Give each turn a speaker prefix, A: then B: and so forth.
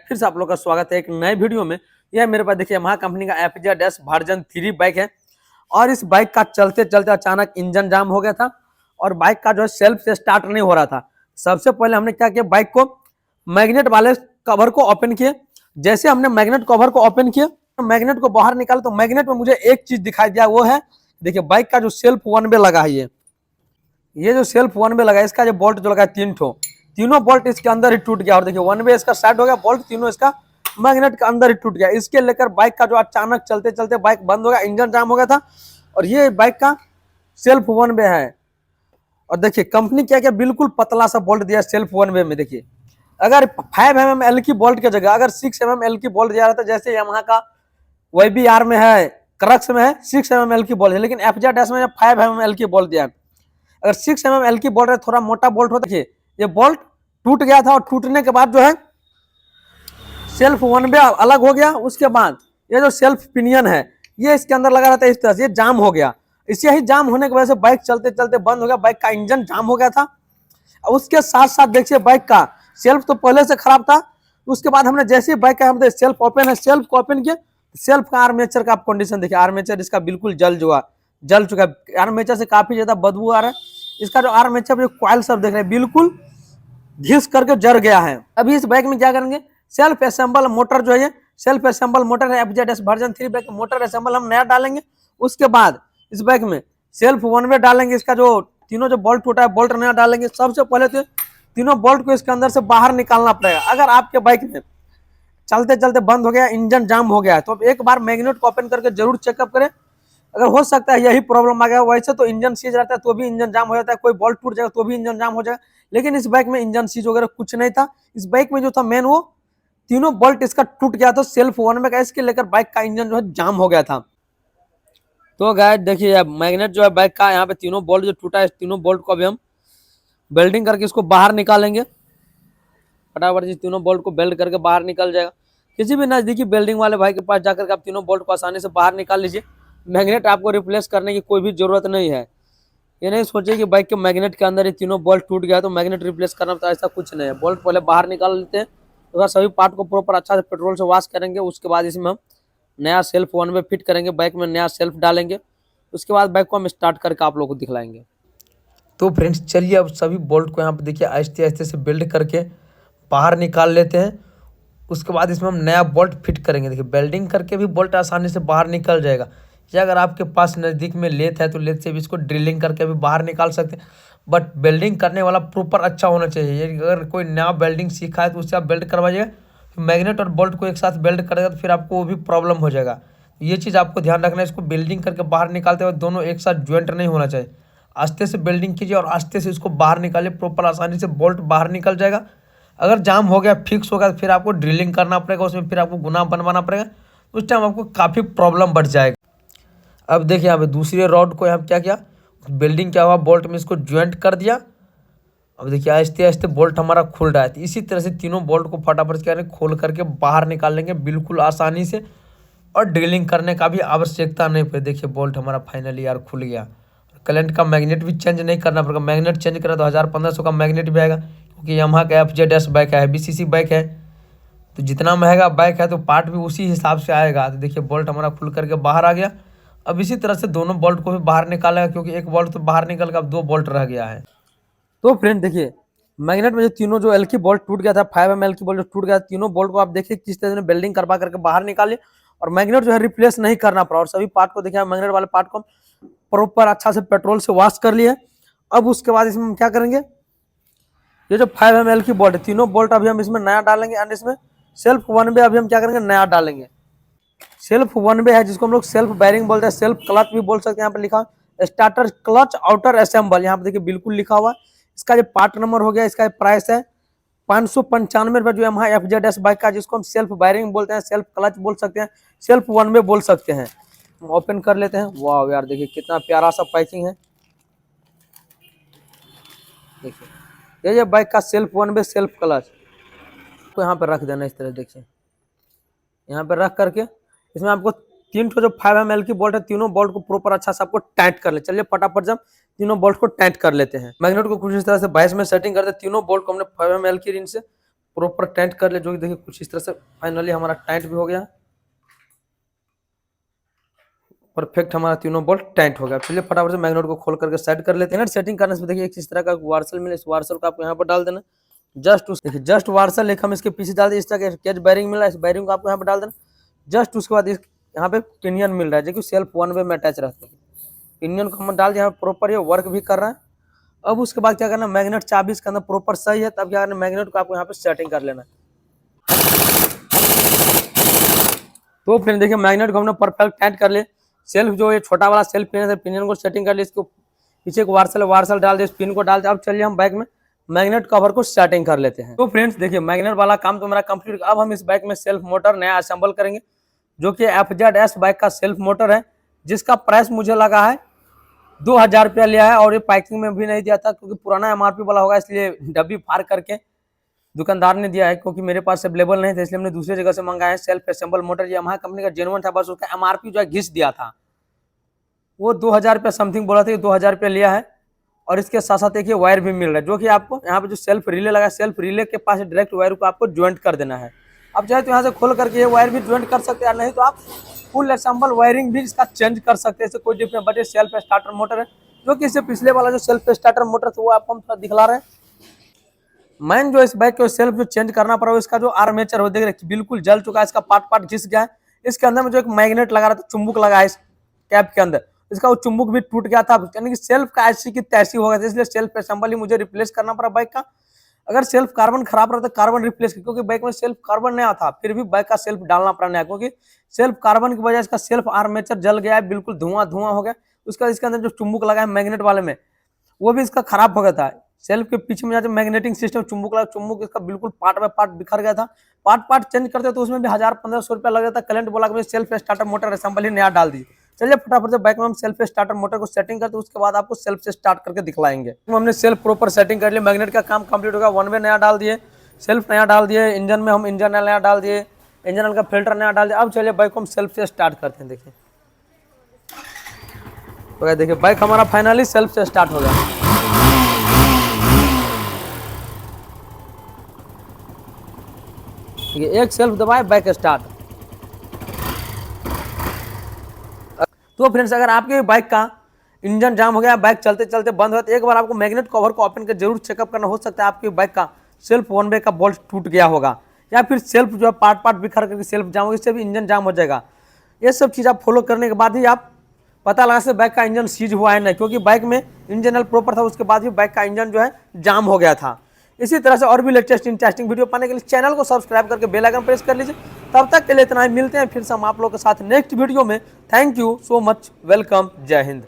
A: फिर से आप लोग का स्वागत है एक नए वीडियो में। यह मेरे पास देखिए यामाहा कंपनी का FZ वर्जन 3 बाइक है और इस बाइक का चलते चलते अचानक इंजन जाम हो गया था और बाइक का जो है सेल्फ से स्टार्ट नहीं हो रहा था। सबसे पहले हमने क्या किया, बाइक को मैग्नेट वाले कवर को ओपन किए। जैसे हमने मैग्नेट कवर को ओपन किया, मैग्नेट को बाहर निकाला तो मैग्नेट में मुझे एक चीज दिखाई दिया, वो है देखिए बाइक का जो सेल्फ वन वे लगा है। ये जो सेल्फ वन वे लगा है, इसका जो बोल्ट जो लगा है तीनों बोल्ट इसके अंदर ही टूट गया और देखिए वन वे इसका स्टार्ट हो गया, बोल्ट तीनों इसका मैग्नेट के अंदर ही टूट गया। इसके लेकर बाइक का जो अचानक चलते चलते बाइक बंद हो गया, इंजन जाम हो गया था और ये बाइक का सेल्फ वन वे है। और देखिए कंपनी क्या क्या बिल्कुल पतला सा बोल्ट दिया सेल्फ वन वे में। देखिए अगर 5 mm की बोल्ट की जगह अगर 6 mm की बोल्ट दिया रहता, जैसे यमाहा का YBR में है, क्रक्स में है 6 mm की बोल्ट है, लेकिन FZ में 5 mm की बोल्ट दिया है। अगर 6 mm की बोल्ट है, थोड़ा मोटा बोल्ट होता, देखिए ये बोल्ट टूट गया था और टूटने के बाद जो है सेल्फ वन वे अलग हो गया। उसके बाद ये जो सेल्फ पिनियन है ये इसके अंदर लगा रहता है, इस तरह से ये जाम हो गया। इसे ही जाम होने की वजह से बाइक चलते चलते बंद हो गया, बाइक का इंजन जाम हो गया था। उसके साथ साथ देखिए बाइक का सेल्फ तो पहले से खराब था। उसके बाद हमने जैसे ही बाइक का हम सेल्फ ओपन है, सेल्फ को ओपन किया, सेल्फ का आर्मेचर का आप कंडीशन देखिए, आर्मेचर इसका बिल्कुल जल चुका है। आर्मेचर से काफी ज्यादा बदबू आ रहा है। इसका जो आर्मेचर कॉइल सब देख रहे हैं बिल्कुल घिस करके जर गया है। अभी इस बाइक में क्या करेंगे, सेल्फ असेंबल मोटर जो है ये सेल्फ असेंबल मोटर है, FZ version 3 bike motor assemble हम नया डालेंगे। उसके बाद इस बाइक में सेल्फ वन वे डालेंगे, इसका जो तीनों जो बोल्ट टूटा है बोल्ट नया डालेंगे। सबसे पहले तो तीनों बोल्ट को इसके अंदर से बाहर निकालना पड़ेगा। अगर आपके बाइक में चलते चलते बंद हो गया, इंजन जाम हो गया है, तो आप एक बार मैग्नेट को ओपन करके जरूर चेकअप करें। अगर हो सकता है यही प्रॉब्लम आ गया, वैसे तो इंजन सीज रहता है तो भी इंजन जाम हो जाता है, कोई बोल्ट टूट जाएगा तो भी इंजन जाम हो जाएगा, लेकिन इस बाइक में इंजन सीज वगैरह कुछ नहीं था। इस बाइक में जो था मेन वो तीनों बोल्ट इसका टूट गया था सेल्फ वन में का, इसके लेकर बाइक का इंजन जो है जाम हो गया था। तो गाइस देखिए मैग्नेट जो है बाइक का, यहाँ पे तीनों बोल्ट जो टूटा है, तीनों बोल्ट को अभी हम वेल्डिंग करके इसको बाहर निकालेंगे। फटाफट से तीनों बोल्ट को वेल्ड करके बाहर निकल जाएगा। किसी भी नजदीकी वेल्डिंग वाले भाई के पास जाकर के आप तीनों बोल्ट को आसानी से बाहर निकाल लीजिए। मैग्नेट आपको रिप्लेस करने की कोई भी जरूरत नहीं है। ये नहीं सोचिए कि बाइक के मैग्नेट के अंदर ये तीनों बोल्ट टूट गया तो मैग्नेट रिप्लेस करना, तो ऐसा कुछ नहीं है। बोल्ट पहले बाहर निकाल लेते हैं, तो सभी पार्ट को प्रॉपर अच्छा से पेट्रोल से वॉश करेंगे। उसके बाद इसमें हम नया सेल्फ वन वे फिट करेंगे, बाइक में नया सेल्फ डालेंगे। उसके बाद बाइक को हम स्टार्ट करके आप लोगों को दिखलाएंगे।
B: तो फ्रेंड्स चलिए अब सभी बोल्ट को यहाँ पे देखिए आहिस्ते आहिस्ते से बिल्ड करके बाहर निकाल लेते हैं। उसके बाद इसमें हम नया बोल्ट फिट करेंगे। देखिए वेल्डिंग करके भी बोल्ट आसानी से बाहर निकल जाएगा, या अगर आपके पास नज़दीक में लेथ है तो लेथ से भी इसको ड्रिलिंग करके भी बाहर निकाल सकते हैं। बट वेल्डिंग करने वाला प्रॉपर अच्छा होना चाहिए। अगर कोई नया वेल्डिंग सीखा है तो उससे आप वेल्ड करवाइएगा, तो मैग्नेट और बोल्ट को एक साथ वेल्ड करेगा तो फिर आपको वो भी प्रॉब्लम हो जाएगा। ये चीज़ आपको ध्यान रखना है। इसको वेल्डिंग करके बाहर निकालते हुए दोनों एक साथ ज्वाइंट नहीं होना चाहिए। आस्ते से वेल्डिंग कीजिए और आस्ते से इसको बाहर निकालिए, प्रॉपर आसानी से बोल्ट बाहर निकल जाएगा। अगर जाम हो गया फिक्स होगा तो फिर आपको ड्रिलिंग करना पड़ेगा, उसमें फिर आपको गुना बनवाना पड़ेगा, उस टाइम आपको काफ़ी प्रॉब्लम बढ़ जाएगा। अब देखिए यहाँ पे दूसरी रॉड को यहाँ क्या किया, वेल्डिंग क्या हुआ, बोल्ट में इसको ज्वाइंट कर दिया। अब देखिए आहिस्ते आहिस्ते बोल्ट हमारा खुल रहा है। तो इसी तरह से तीनों बोल्ट को फटाफट क्या करें, खोल करके बाहर निकाल लेंगे बिल्कुल आसानी से, और ड्रिलिंग करने का भी आवश्यकता नहीं पड़े। देखिए बोल्ट हमारा फाइनली यार खुल गया। करंट का मैग्नेट भी चेंज नहीं करना पड़ेगा। मैग्नेट चेंज करें तो 1000-1500 का मैग्नेट भी आएगा, क्योंकि यमाहा का FZ बाइक है, BCC बाइक है, तो जितना महंगा बाइक है तो पार्ट भी उसी हिसाब से आएगा। तो देखिए बोल्ट हमारा खुल करके बाहर आ गया। अब इसी तरह से दोनों बोल्ट को भी बाहर निकालेगा, क्योंकि एक बोल्ट तो बाहर निकल गया, अब 2 बोल्ट रह गया है।
A: तो फ्रेंड देखिए मैग्नेट में जो तीनों जो की बोल्ट टूट गया था, 5 mm की बोल्ट टूट गया, तीनों बोल्ट को आप देखिए किस तरह से वेल्डिंग करवा करके बाहर निकालिए और मैग्नेट जो है रिप्लेस नहीं करना पड़ा। और सभी पार्ट को देखिए मैग्नेट वाले पार्ट को प्रॉपर अच्छा से पेट्रोल से वॉश कर लिए। अब उसके बाद इसमें हम क्या करेंगे, ये जो 5 mm की बोल्ट है, तीनों बोल्ट अभी हम इसमें नया डालेंगे एंड इसमें सेल्फ वन वे अभी हम क्या करेंगे, नया डालेंगे। सेल्फ वन वे है जिसको हम लोग सेल्फ बैरिंग बोलते हैं, सेल्फ क्लच भी बोल सकते हैं। यहाँ पे लिखा स्टार्टर क्लच आउटर असेंबल, यहाँ पे देखिए बिल्कुल लिखा हुआ है। इसका जो पार्ट नंबर हो गया, इसका प्राइस है 595 रुपये, जो यमाहा FZ बाइक का, जिसको हम सेल्फ बैरिंग बोलते हैं, सेल्फ क्लच बोल सकते हैं, सेल्फ वन वे बोल सकते हैं। ओपन कर लेते हैं। वाह यार देखिए कितना प्यारा सा पैकिंग है। देखिए ये बाइक का self one way self clutch को यहाँ पे रख देना इस तरह। देखिए यहाँ पे रख करके इसमें आपको 3 जो 5 mm की बोल्ट है, तीनों बोल्ट को प्रॉपर अच्छा से आपको टाइट कर ले। चलिए फटाफट जब तीनों बोल्ट को टाइट कर लेते हैं। मैग्नेट को कुछ इस तरह से 22 में सेटिंग करते हैं। तीनों बोल्ट को हमने 5 mm की रिंच से प्रॉपर टाइट कर ले, जो कि देखिए कुछ इस तरह से फाइनली हमारा टाइट भी हो गया, परफेक्ट हमारा तीनों बोल्ट टाइट हो गया। चलिए फटाफट से मैग्नेट को खोल करके सेट कर लेते हैं। सेटिंग करने से देखिए एक इस तरह का वार्सल मिले, इस वार्सल को आपको यहाँ पर डाल देना, देखिए जस्ट वार्सल एक हम इसके पीछे डाल दें, इस तरह का कैच बैरिंग मिला है, इस बैरिंग को आपको यहाँ पर डाल देना। जस्ट उसके बाद यहाँ पे पिनियन मिल रहा है, जो कि सेल्फ वन वे में अटैच रहता है। पिनियन को हम डाल दिया, प्रॉपर ये वर्क भी कर रहा है। अब उसके बाद क्या करना, मैग्नेट चाबी इसके अंदर प्रॉपर सही है, तब क्या करना, मैग्नेट को आपको यहाँ पे सेटिंग कर लेना। तो फिर देखिए मैग्नेट को हमने परफेक्ट टाइट कर लिए। सेल्फ जो ये छोटा वाला सेल्फ पिन है, पिनियन को सेटिंग कर लिए, इसको पीछे एक वार्सल डाल दिए, पिन को डाल दिया। अब चलिए हम बाइक में मैग्नेट कवर को सेटिंग कर लेते हैं। तो फ्रेंड्स देखिए मैग्नेट वाला काम तो मेरा कंप्लीट। अब हम इस बाइक में सेल्फ मोटर नया असेंबल करेंगे, जो कि FZS बाइक का सेल्फ मोटर है, जिसका प्राइस मुझे लगा है 2000 रुपया लिया है। और ये पैकिंग में भी नहीं दिया था, क्योंकि पुराना MRP वाला होगा, इसलिए डब्बी फाड़ करके दुकानदार ने दिया है, क्योंकि मेरे पास अवेलेबल नहीं था, इसलिए हमने दूसरी जगह से मंगाया है। Self assemble motor Yamaha company का जेन्युइन था, बस उसका MRP जो है घिस दिया था, वो 2000 रुपया समथिंग बोला था, 2000 रुपया लिया है। और इसके साथ साथ देखिए वायर भी मिल रहा है, जो कि आपको यहाँ पे जो सेल्फ रिले लगा, सेल्फ रिले के पास डायरेक्ट वायर को आपको ज्वाइंट कर देना है। अब चाहे तो यहाँ से खोल करके ये वायर भी ज्वाइंट कर सकते हैं, नहीं तो आप फुल असेंबल वायरिंग भी इसका चेंज कर सकते हैं, इससे कोई डिफरेंस। बट ये सेल्फ स्टार्टर मोटर है, जो कि इससे पिछले वाला जो सेल्फ स्टार्टर मोटर था वो आपको हम थोड़ा दिखला रहे हैं। मैन जो इस बाइक को सेल्फ जो चेंज करना पड़ा, इसका जो आर्मेचर हो देख रहे बिल्कुल जल चुका है, इसका पार्ट घिस गया है। इसके अंदर में जो एक मैग्नेट लगा रहा था, चुंबक लगा है इस कैप के अंदर, इसका वो चुंबक भी टूट गया था, यानी कि सेल्फ का ऐसी की तैसी हो गया था, इसलिए सेल्फ असेंबल ही मुझे रिप्लेस करना पड़ा बाइक का। अगर सेल्फ कार्बन खराब रहता, कार्बन रिप्लेस, क्योंकि बाइक में सेल्फ कार्बन नया था, फिर भी बाइक का सेल्फ डालना पड़ा नया, क्योंकि सेल्फ कार्बन की वजह इसका सेल्फ आर्मेचर जल गया है, बिल्कुल धुआं हो गया। उसका इसके अंदर जो चुंबक लगा है मैग्नेट वाले में, वो भी इसका खराब हो गया था। सेल्फ के पीछे में जाकर मैग्नेटिंग सिस्टम चुंबक लगा, चुंबक इसका बिल्कुल पार्ट बाय पार्ट बिखर गया था। पार्ट चेंज करते तो उसमें भी 1000-1500 रुपया लग जाता। कलेंट बोला कि सेल्फ स्टार्टर मोटर असेंबल ही नया डाल दी। चलिए फटाफट से बाइक में हम सेल्फ स्टार्टर मोटर को सेटिंग करते, उसके बाद आपको सेल्फ से स्टार्ट करके दिखलाएंगे। हमने सेल्फ प्रॉपर सेटिंग कर लिया, मैग्नेट का काम कंप्लीट हो गया। वन वे नया डाल दिए, सेल्फ नया डाल दिए, इंजन में हम इंजन नया डाल दिए, इंजन का फिल्टर नया डाल दिया। अब चलिए बाइक को हम सेल्फ से स्टार्ट करते हैं। देखिए तो देखिए बाइक हमारा फाइनली सेल्फ से स्टार्ट हो गया। एक सेल्फ दबाए, बाइक स्टार्ट। तो फ्रेंड्स अगर आपके बाइक का इंजन जाम हो गया, बाइक चलते चलते बंद हो, तो एक बार आपको मैग्नेट कवर को ओपन कर जरूर चेकअप करना। हो सकता है आपकी बाइक का सेल्फ वन वे का बोल्ट टूट गया होगा, या फिर सेल्फ जो है पार्ट बिखर करके सेल्फ जाम होगा, इससे भी इंजन जाम हो जाएगा। ये सब चीज़ आप फॉलो करने के बाद ही आप पता लगा सकते बाइक का इंजन सीज हुआ है नहीं, क्योंकि बाइक में इंजन प्रॉपर था, उसके बाद भी बाइक का इंजन जो है जाम हो गया था। इसी तरह से और भी लेटेस्ट इंटरेस्टिंग वीडियो पाने के लिए चैनल को सब्सक्राइब करके बेल आइकन प्रेस कर लीजिए। तब तक के लिए इतना ही, मिलते हैं फिर से हम आप लोगों के साथ नेक्स्ट वीडियो में। Thank you so much, welcome, जय हिंद।